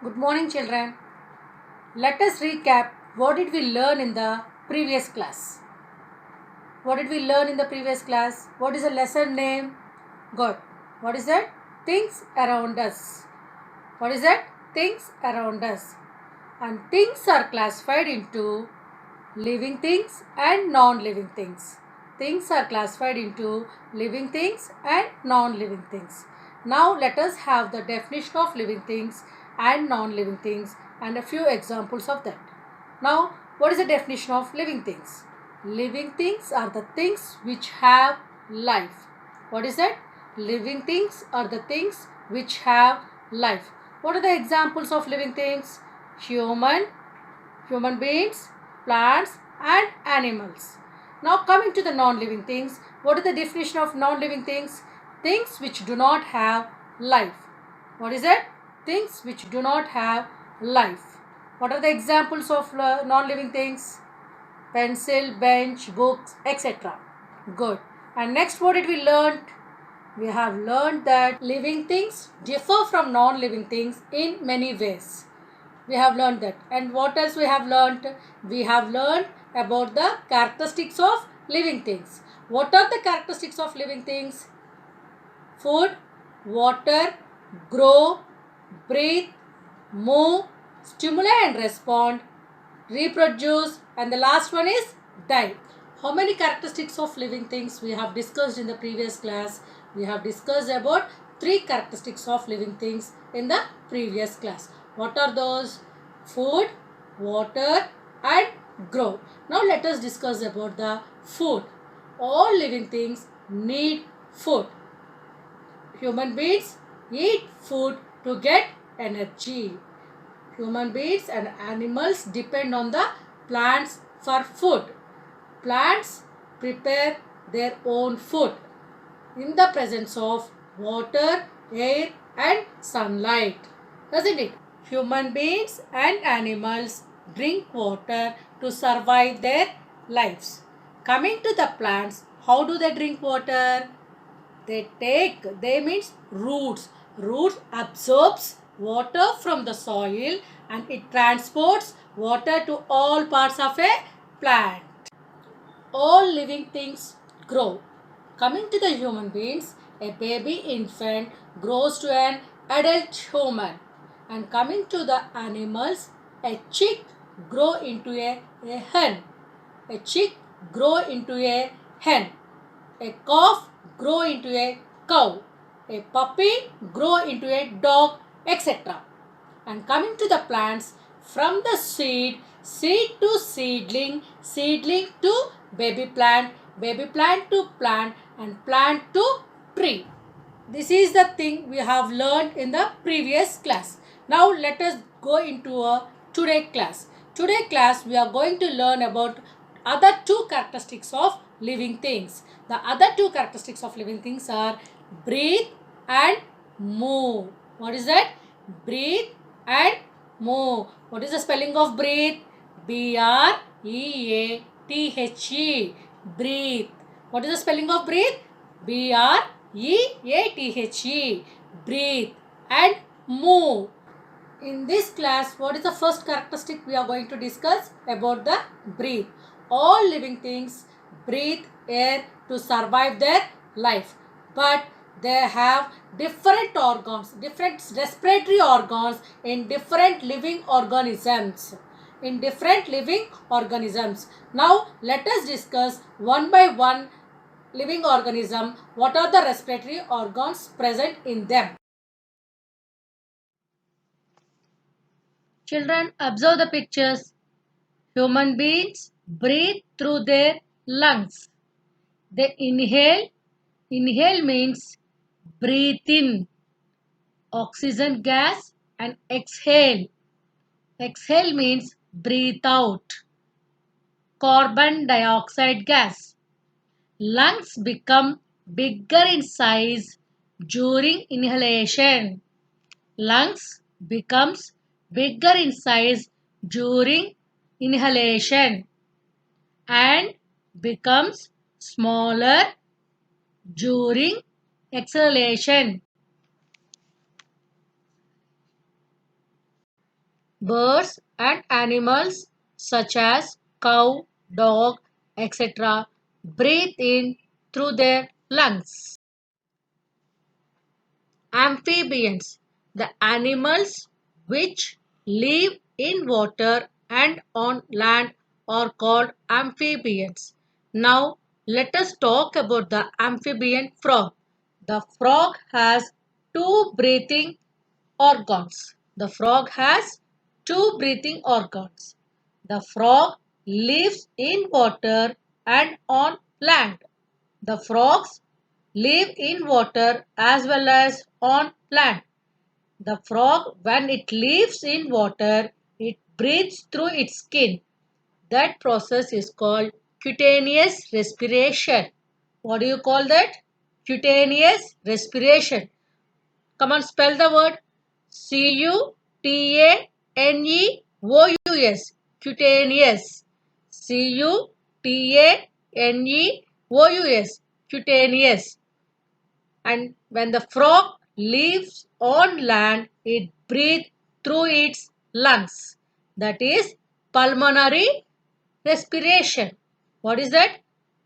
Good morning, children. Let us recap what did we learn in the previous class. What did we learn in the previous class? What is the lesson name? Good. What is that? Things around us. What is that? Things around us. And things are classified into living things and non-living things. Things are classified into living things and non-living things. Now let us have the definition of living things and non-living things and a few examples of that. Now, what is the definition of living things? Living things are the things which have life. What is that? Living things are the things which have life. What are the examples of living things? Human beings, plants and animals. Now coming to the non-living things, what is the definition of non-living things? Things which do not have life. What is that? Things which do not have life. What are the examples of non-living things? Pencil, bench, books, etc. Good. And next, what did we learn? We have learned that living things differ from non-living things in many ways. We have learned that. And what else we have learned? We have learned about the characteristics of living things. What are the characteristics of living things? Food, water, grow, breathe, move, stimulate and respond, reproduce, and the last one is die. How many characteristics of living things we have discussed in the previous class? We have discussed about 3 characteristics of living things in the previous class. What are those? Food, water and grow. Now let us discuss about the food. All living things need food. Human beings eat food to get energy. Human beings and animals depend on the plants for food. Plants prepare their own food in the presence of water, air and sunlight. Doesn't it? Human beings and animals drink water to survive their lives. Coming to the plants, how do they drink water? They means roots. Roots absorbs water from the soil and it transports water to all parts of a plant. All living things grow. Coming to the human beings, a baby infant grows to an adult human. And coming to the animals, a chick grow into a hen. A chick grow into a hen. A calf grow into a cow. A puppy grow into a dog, etc. And coming to the plants, from the seed to seedling, seedling to baby plant to plant and plant to tree. This is the thing we have learned in the previous class. Now let us go into a today class. Today class we are going to learn about other 2 characteristics of living things. The other 2 characteristics of living things are breathe and move. What is that? Breathe and move. What is the spelling of breathe? B-R-E-A-T-H-E. Breathe. What is the spelling of breathe? B-R-E-A-T-H-E. Breathe and move. In this class, what is the first characteristic we are going to discuss about the breathe? All living things breathe air to survive their life. But they have different organs, different respiratory organs in different living organisms. Now, let us discuss one by one living organism. What are the respiratory organs present in them? Children, observe the pictures. Human beings breathe through their lungs. They inhale. Inhale means breathe in oxygen gas and exhale. Exhale means breathe out carbon dioxide gas. Lungs become bigger in size during inhalation. Lungs becomes bigger in size during inhalation and becomes smaller during exhalation. Birds and animals such as cow, dog, etc. breathe in through their lungs. Amphibians, the animals which live in water and on land are called amphibians. Now let us talk about the amphibian frog. The frog has two breathing organs. The frog has two breathing organs. The frog lives in water and on land. The frogs live in water as well as on land. The frog, when it lives in water, it breathes through its skin. That process is called cutaneous respiration. What do you call that? Cutaneous respiration. Come on, spell the word Cutaneous. Cutaneous. Cutaneous. Cutaneous. And when the frog lives on land, it breathes through its lungs. That is pulmonary respiration. What is that?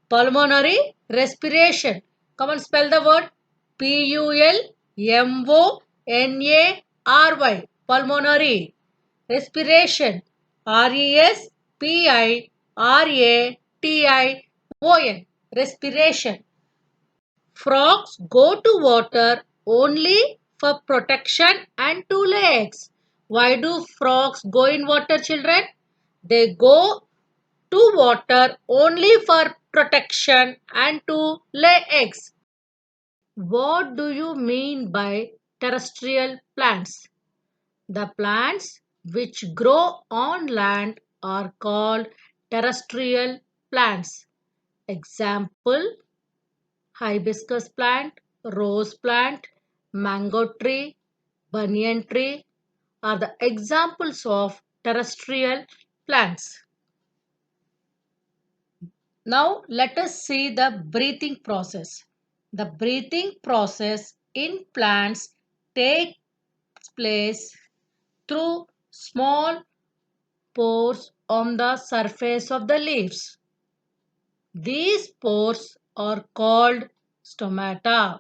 Pulmonary respiration. Come on, spell the word Pulmonary. Pulmonary respiration. Respiration. Respiration. Frogs go to water only for protection and to lay eggs. Why do frogs go in water, children? They go to water only for protection and to lay eggs. What do you mean by terrestrial plants? The plants which grow on land are called terrestrial plants. Example: hibiscus plant, rose plant, mango tree, banyan tree are the examples of terrestrial plants. Now let us see the breathing process. The breathing process in plants takes place through small pores on the surface of the leaves. These pores are called stomata.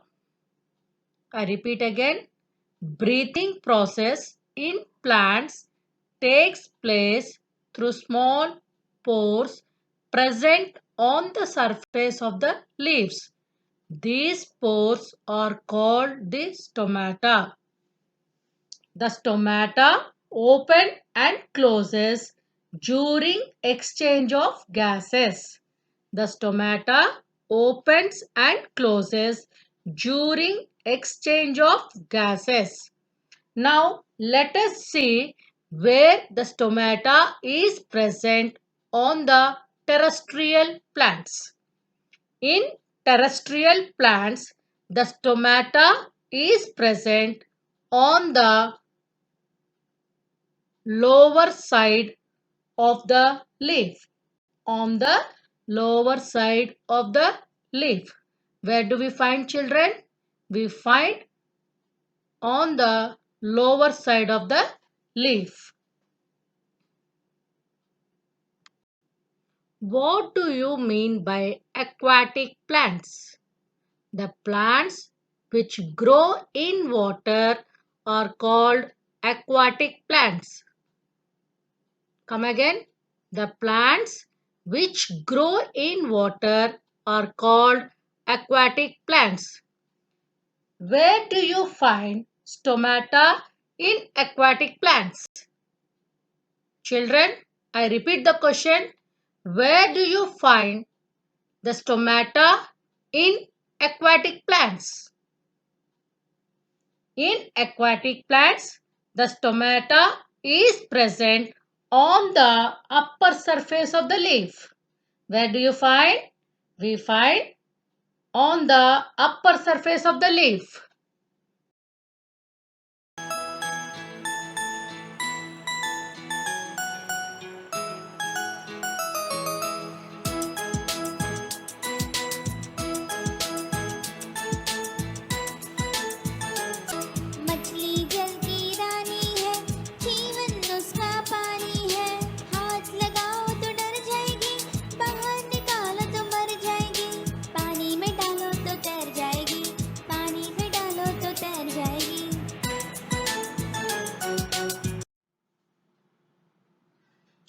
I repeat again. Breathing process in plants takes place through small pores present on the surface of the leaves. These pores are called the stomata. The stomata open and closes during exchange of gases. The stomata opens and closes during exchange of gases. Now let us see where the stomata is present on the terrestrial plants. In terrestrial plants, the stomata is present on the lower side of the leaf. On the lower side of the leaf. Where do we find, children? We find on the lower side of the leaf. What do you mean by aquatic plants? The plants which grow in water are called aquatic plants. Come again. The plants which grow in water are called aquatic plants. Where do you find stomata in aquatic plants? Children, I repeat the question. Where do you find the stomata in aquatic plants? In aquatic plants, the stomata is present on the upper surface of the leaf. Where do you find? We find on the upper surface of the leaf. मछली जल की रानी है जीवन उसका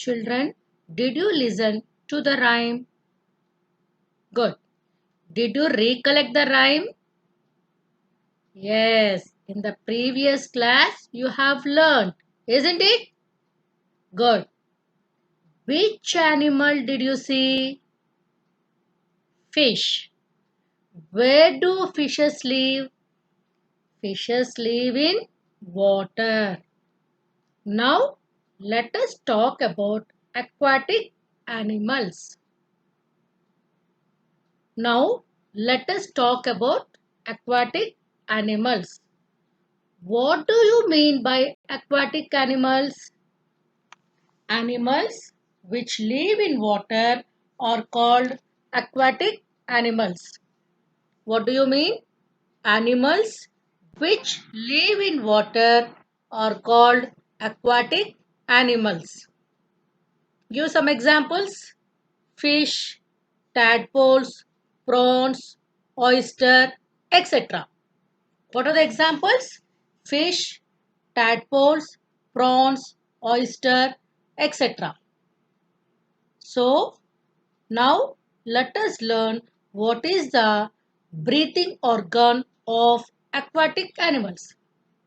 Children, did you listen to the rhyme? Good. Did you recollect the rhyme? Yes, in the previous class you have learned, isn't it? Good. Which animal did you see? Fish. Where do fishes live? Fishes live in water. Now, let us talk about aquatic animals. Now, let us talk about aquatic animals. What do you mean by aquatic animals? Animals which live in water are called aquatic animals. What do you mean? Animals which live in water are called aquatic animals. Give some examples. Fish, tadpoles, prawns, oyster, etc. What are the examples? Fish, tadpoles, prawns, oyster, etc. So, now let us learn what is the breathing organ of aquatic animals.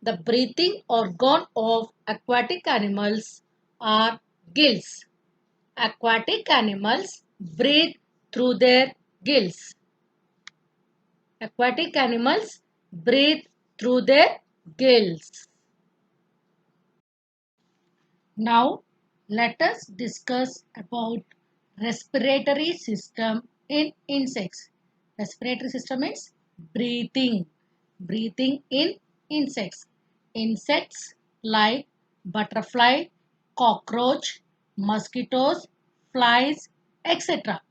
The breathing organ of aquatic animals are gills. Aquatic animals breathe through their gills. Aquatic animals breathe through their gills. Now, let us discuss about respiratory system in insects. Respiratory system means breathing. Breathing in insects. Insects like butterfly, cockroach, mosquitoes, flies, etc.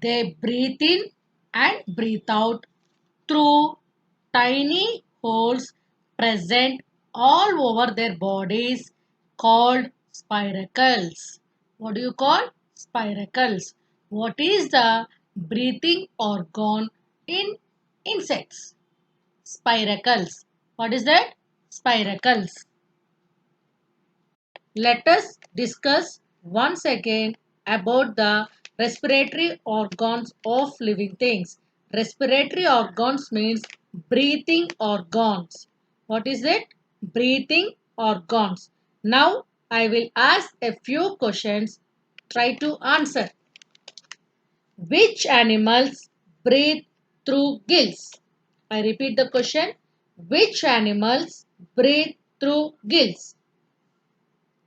They breathe in and breathe out through tiny holes present all over their bodies called spiracles. What do you call spiracles? What is the breathing organ in insects? Spiracles. What is that? Spiracles. Let us discuss once again about the respiratory organs of living things. Respiratory organs means breathing organs. What is it? Breathing organs. Now I will ask a few questions. Try to answer. Which animals breathe through gills? I repeat the question. Which animals breathe through gills?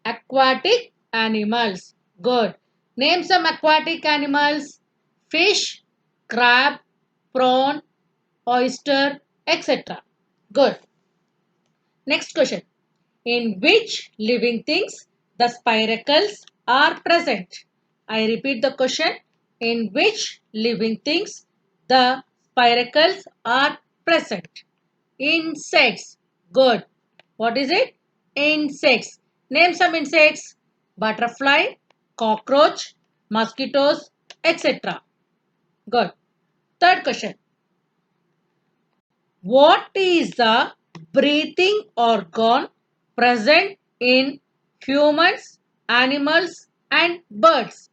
Aquatic animals. Good. Name some aquatic animals. Fish, crab, prawn, oyster, etc. Good. Next question. In which living things the spiracles are present? I repeat the question. In which living things the spiracles are present? Insects. Good. What is it? Insects. Name some insects. Butterfly, cockroach, mosquitoes, etc. Good. Third question. What is the breathing organ present in humans, animals and birds?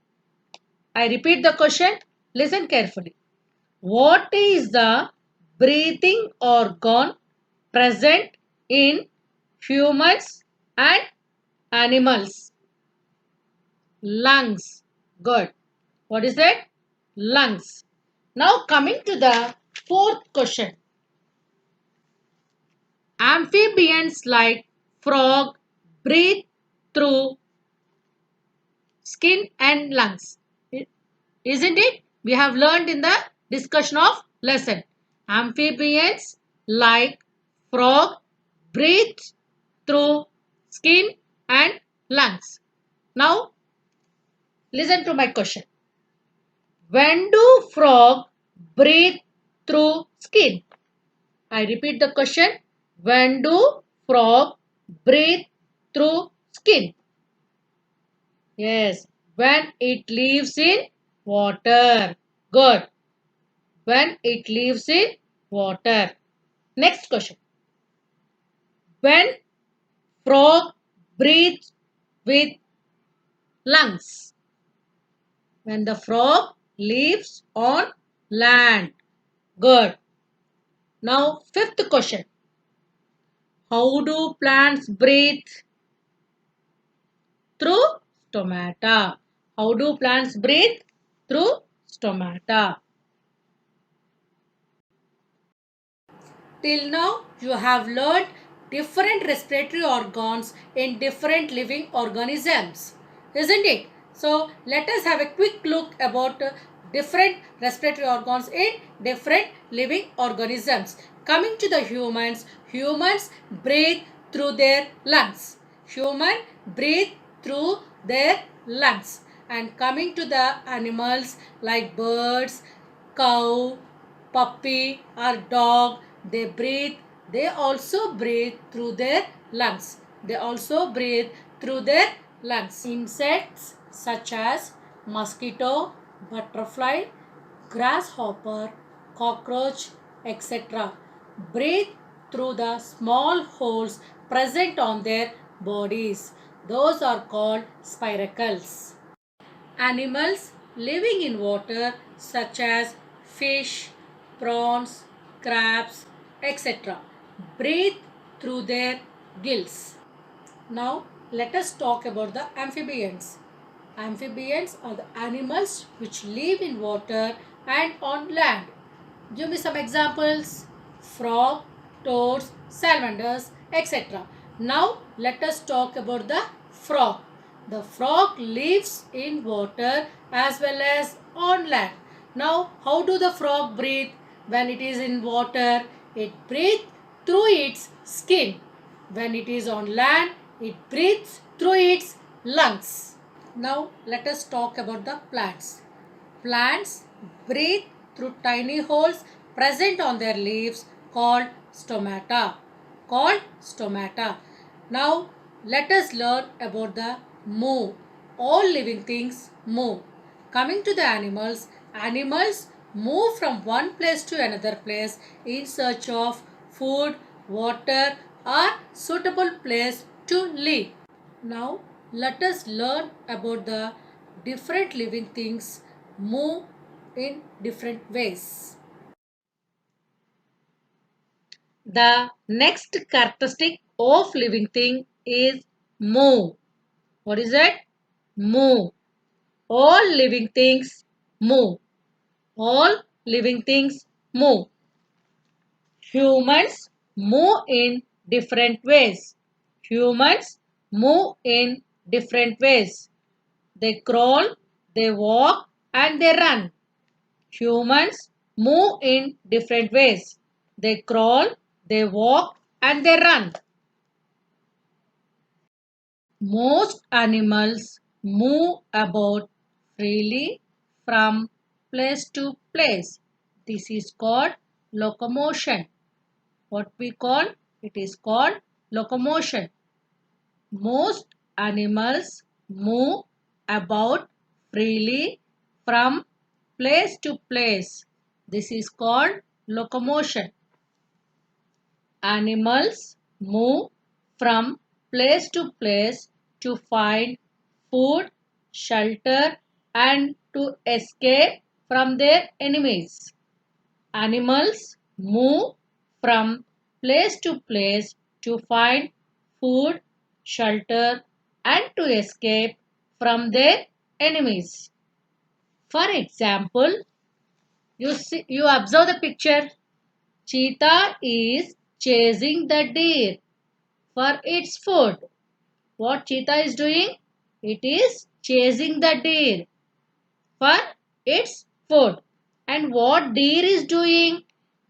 I repeat the question. Listen carefully. What is the breathing organ present in humans and animals? Lungs. Good. What is it? Lungs. Now coming to the fourth question. Amphibians like frog breathe through skin and lungs. Isn't it? We have learned in the discussion of lesson. Amphibians like frog breathe through skin and lungs. Now listen to my question. When do frog breathe through skin? I repeat the question. When do frog breathe through skin? Yes, when it lives in water. Good. When it lives in water. Next question. When frog breathes with lungs. When the frog lives on land. Good. Now, fifth question. How do plants breathe? Through stomata. How do plants breathe? Through stomata. Till now, you have learned different respiratory organs in different living organisms, isn't it? So, let us have a quick look about different respiratory organs in different living organisms. Coming to the humans, humans breathe through their lungs. Human breathe through their lungs. And coming to the animals like birds, cow, puppy or dog, they also breathe through their lungs. They also breathe through their lungs. Insects such as mosquito, butterfly, grasshopper, cockroach, etc. breathe through the small holes present on their bodies. Those are called spiracles. Animals living in water such as fish, prawns, crabs, etc. breathe through their gills. Now let us talk about the amphibians. Amphibians are the animals which live in water and on land. Give me some examples. Frog, toads, salamanders, etc. Now let us talk about the frog. The frog lives in water as well as on land. Now how do the frog breathe when it is in water? It breathes through its skin. When it is on land, it breathes through its lungs. Now let us talk about the plants. Plants breathe through tiny holes present on their leaves called stomata. Called stomata. Now let us learn about the move. All living things move. Coming to the animals, animals move from one place to another place in search of food, water or suitable place to live. Now let us learn about the different living things move in different ways. The next characteristic of living thing is move. What is it? Move. All living things move. All living things move. Humans move in different ways. Humans move in different ways. They crawl, they walk and they run. Humans move in different ways. They crawl, they walk and they run. Most animals move about freely from place to place. This is called locomotion. What we call? It is called locomotion. Most animals move about freely from place to place. This is called locomotion. Animals move from place to place to find food, shelter, and to escape from their enemies. Animals move from place to place to find food, shelter, and to escape from their enemies. For example, you observe the picture. Cheetah is chasing the deer for its food. What cheetah is doing? It is chasing the deer for its food. And what deer is doing?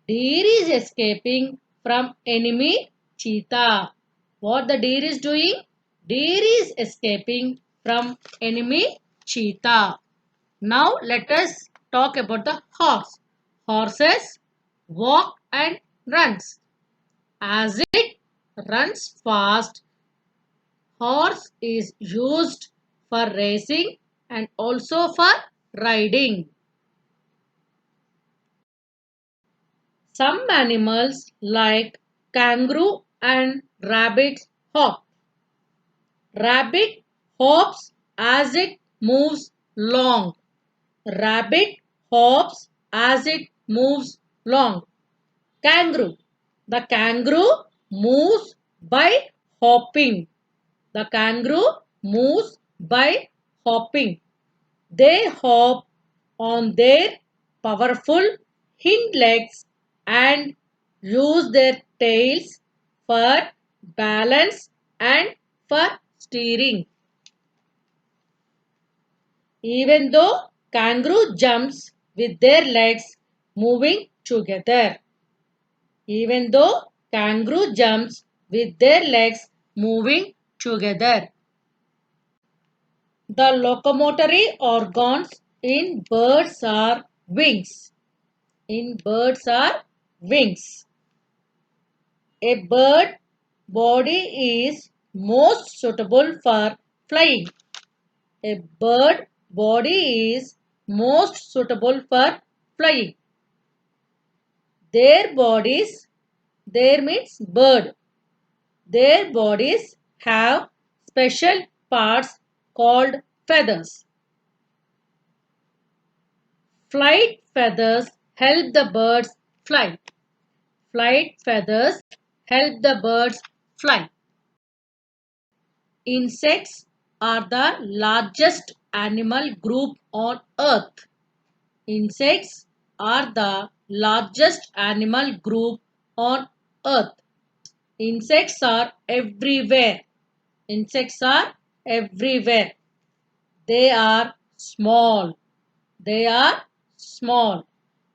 Deer is escaping from enemy cheetah. What the deer is doing? Deer is escaping from enemy cheetah. Now let us talk about the horse. Horses walk and runs. As it runs fast, horse is used for racing and also for riding. Some animals like kangaroo and rabbits hop. Rabbit hops as it moves long. Rabbit hops as it moves long. Kangaroo. The kangaroo moves by hopping. The kangaroo moves by hopping. They hop on their powerful hind legs and use their tails for balance and for steering. Even though kangaroo jumps with their legs moving together. Even though kangaroo jumps with their legs moving together. The locomotory organs in birds are wings. In birds are wings. A bird body is most suitable for flying. A bird body is most suitable for flying. Their bodies, there means bird. Their bodies have special parts called feathers. Flight feathers help the birds fly. Flight feathers help the birds fly. Insects are the largest animal group on earth. Insects are the largest animal group on earth. Insects are everywhere. Insects are everywhere. They are small. They are small.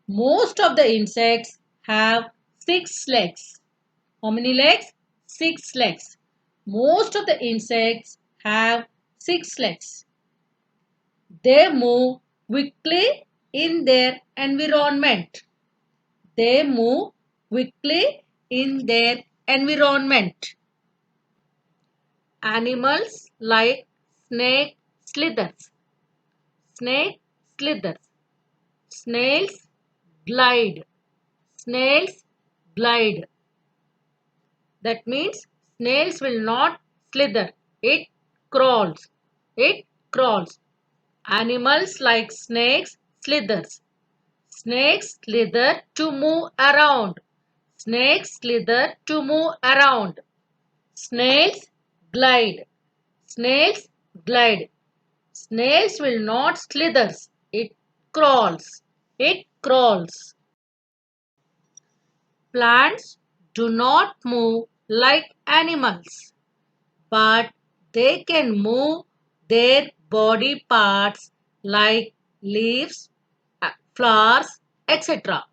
Most of the insects have 6 legs. How many legs? 6 legs. Most of the insects have 6 legs. They move quickly in their environment. They move quickly in their environment. Animals like snake slithers. Snake slithers. Snails glide. Snails glide. That means snails will not slither. It crawls. It crawls. Animals like snakes slithers. Snakes slither to move around. Snakes slither to move around. Snails glide. Snails glide. Snails will not slither. It crawls. It crawls. Plants do not move like animals, but they can move their body parts like leaves, flowers, etc.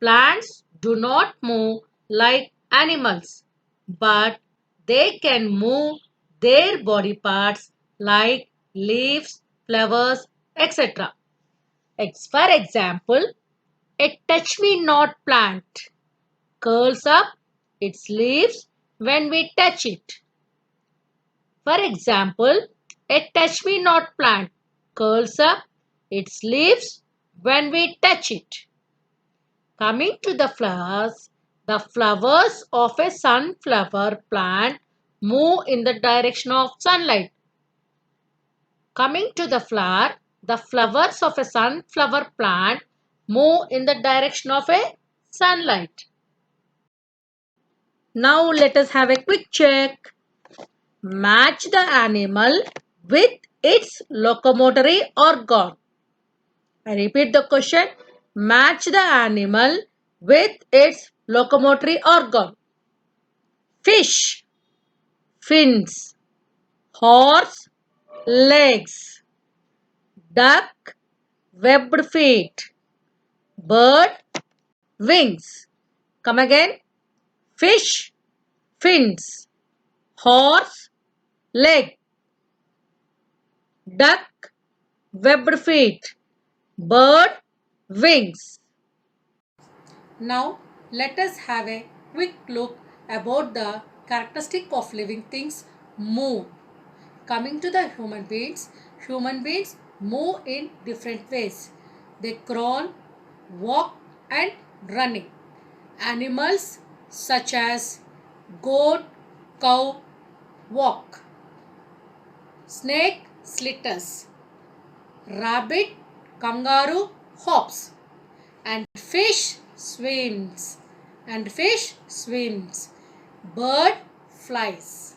Plants do not move like animals, but they can move their body parts like leaves, flowers, etc. For example, a touch-me-not plant curls up its leaves when we touch it. For example, a touch-me-not plant curls up its leaves when we touch it. Coming to the flowers of a sunflower plant move in the direction of sunlight. Coming to the flowers of a sunflower plant move in the direction of a sunlight. Now let us have a quick check. Match the animal with its locomotory organ. I repeat the question. Match the animal with its locomotory organ. Fish, fins. Horse, legs. Duck, webbed feet. Bird, wings. Come again. Fish, fins. Horse, leg. Duck, webbed feet. Bird, wings. Now let us have a quick look about the characteristic of living things move. Coming to the human beings move in different ways. They crawl, walk and running. Animals such as goat, cow walk. snake slitters, rabbit kangaroo hops, and fish swims, bird flies.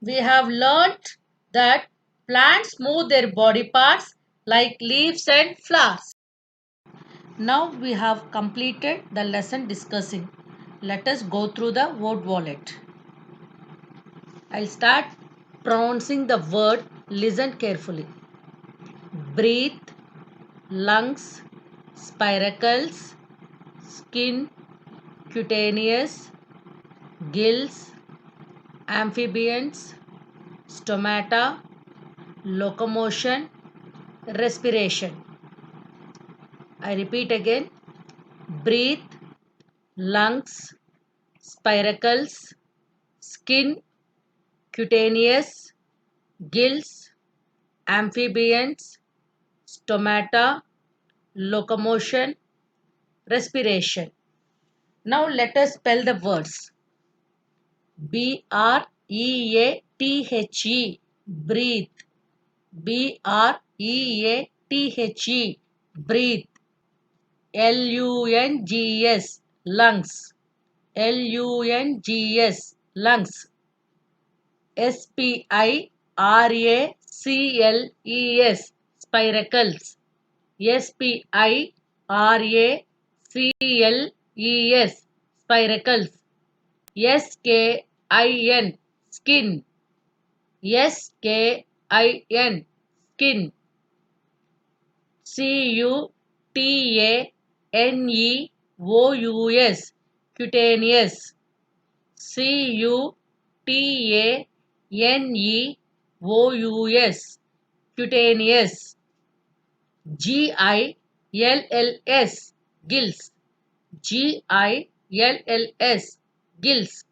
We have learnt that plants move their body parts like leaves and flowers. Now we have completed the lesson discussing. Let us go through the word wallet. I'll start pronouncing the word. Listen carefully. Breathe, lungs, spiracles, skin, cutaneous, gills, amphibians, stomata, locomotion, respiration. I repeat again. Breathe, lungs, spiracles, skin, cutaneous, gills, amphibians, stomata, locomotion, respiration. Now let us spell the words. breathe, breathe. breathe, breathe. lungs, lungs. lungs, lungs. spiracles, spiracles. spiracles, spiracles. skin, skin. skin, skin. cutaneous, cutaneous. cutaneous, cutaneous. gills, gills. gills, gills.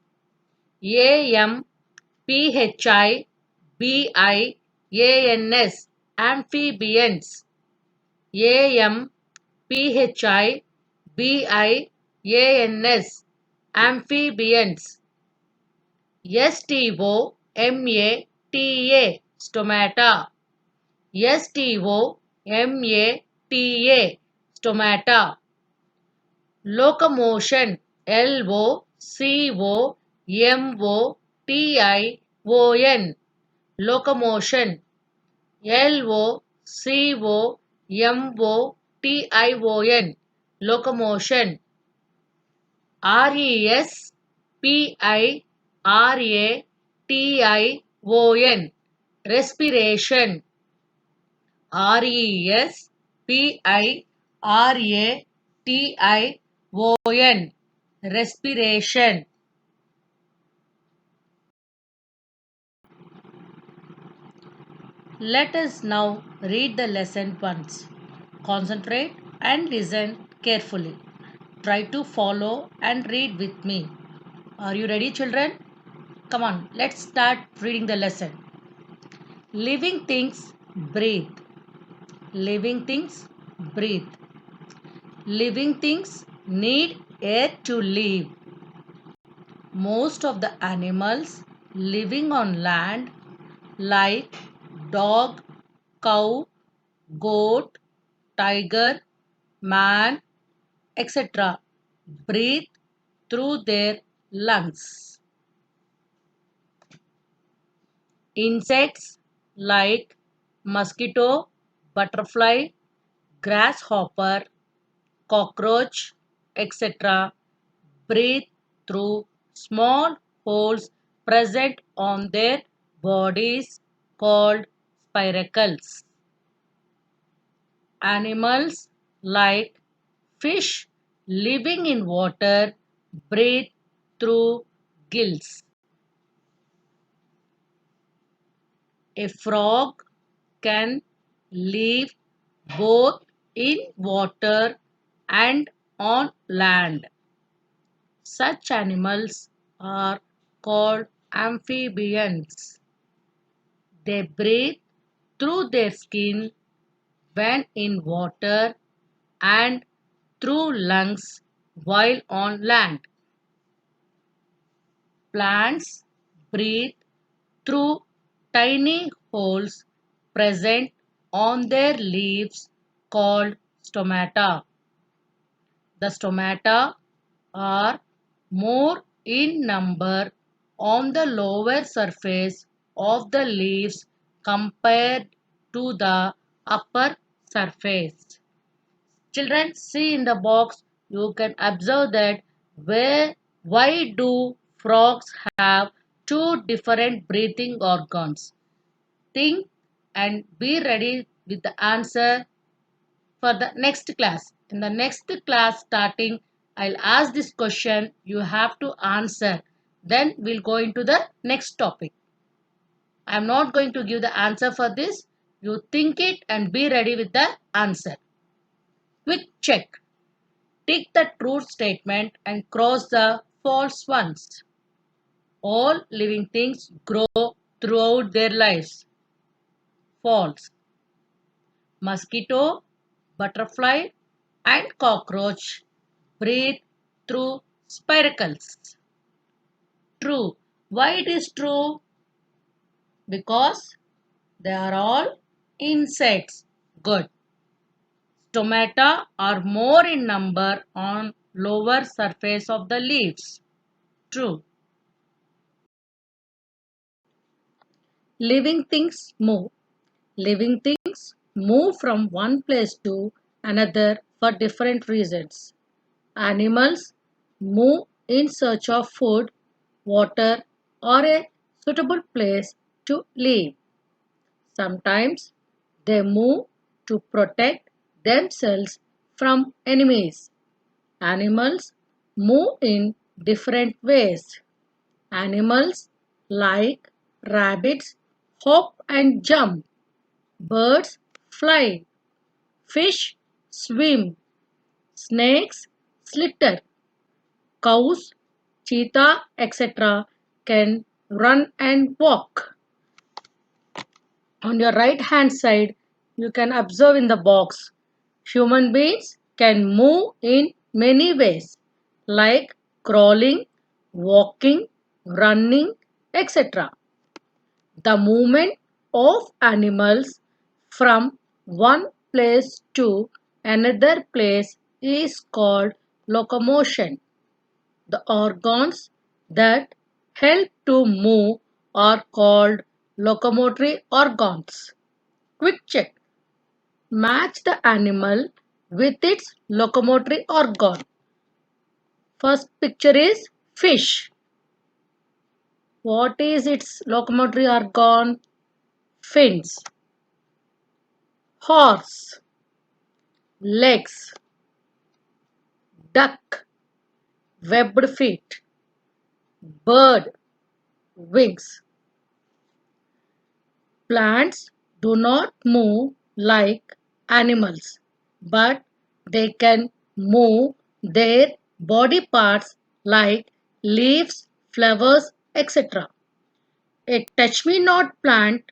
amphibians, amphibians. amphibians, amphibians. stomata, stomata, stomata. Locomotion, locomotion, locomotion. locomotion, locomotion. respiration, respiration. respiration, respiration. Let us now read the lesson once. Concentrate and listen carefully. Try to follow and read with me. Are you ready, children? Come on, let's start reading the lesson. Living things breathe. Living things breathe. Living things need air to live. Most of the animals living on land, like dog, cow, goat, tiger, man, etc., breathe through their lungs. Insects like mosquito, butterfly, grasshopper, cockroach, etc., breathe through small holes present on their bodies called spiracles. Animals like fish living in water breathe through gills. A frog can live both in water and on land. Such animals are called amphibians. They breathe through their skin when in water and through lungs while on land. Plants breathe through tiny holes present on their leaves called stomata. The stomata are more in number on the lower surface of the leaves compared to the upper surface. Children, see in the box, you can observe that why do frogs have two different breathing organs? Think and be ready with the answer for the next class. In the next class starting, I'll ask this question, you have to answer. Then we'll go into the next topic. I'm not going to give the answer for this. You think it and be ready with the answer. Quick check. Tick the true statement and cross the false ones. All living things grow throughout their lives. False. Mosquito, butterfly, and cockroach breathe through spiracles. True. Why it is true? Because they are all insects. Good. Stomata are more in number on lower surface of the leaves. True. Living things move. Living things move from one place to another for different reasons. Animals move in search of food, water, or a suitable place to live. Sometimes they move to protect themselves from enemies. Animals move in different ways. Animals like rabbits hop and jump. Birds fly. Fish swim. Snakes slither. Cows, cheetah, etc. can run and walk. On your right hand side, you can observe in the box, human beings can move in many ways like crawling, walking, running, etc. The movement of animals from one place to another place is called locomotion. The organs that help to move are called locomotory organs. Quick check. Match the animal with its locomotory organ. First picture is fish. What is its locomotory organ? Fins. Horse. Legs. Duck. Webbed feet. Bird. Wings. Plants do not move like animals, but they can move their body parts like leaves, flowers, etc. A touch me not plant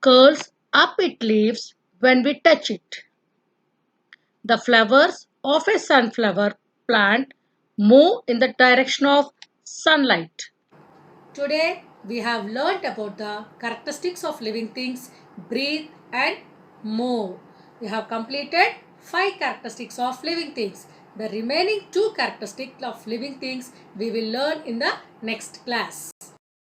curls up its leaves when we touch it. The flowers of a sunflower plant move in the direction of sunlight. Today we have learnt about the characteristics of living things, breathe and move. We have completed 5 characteristics of living things. The remaining 2 characteristics of living things we will learn in the next class.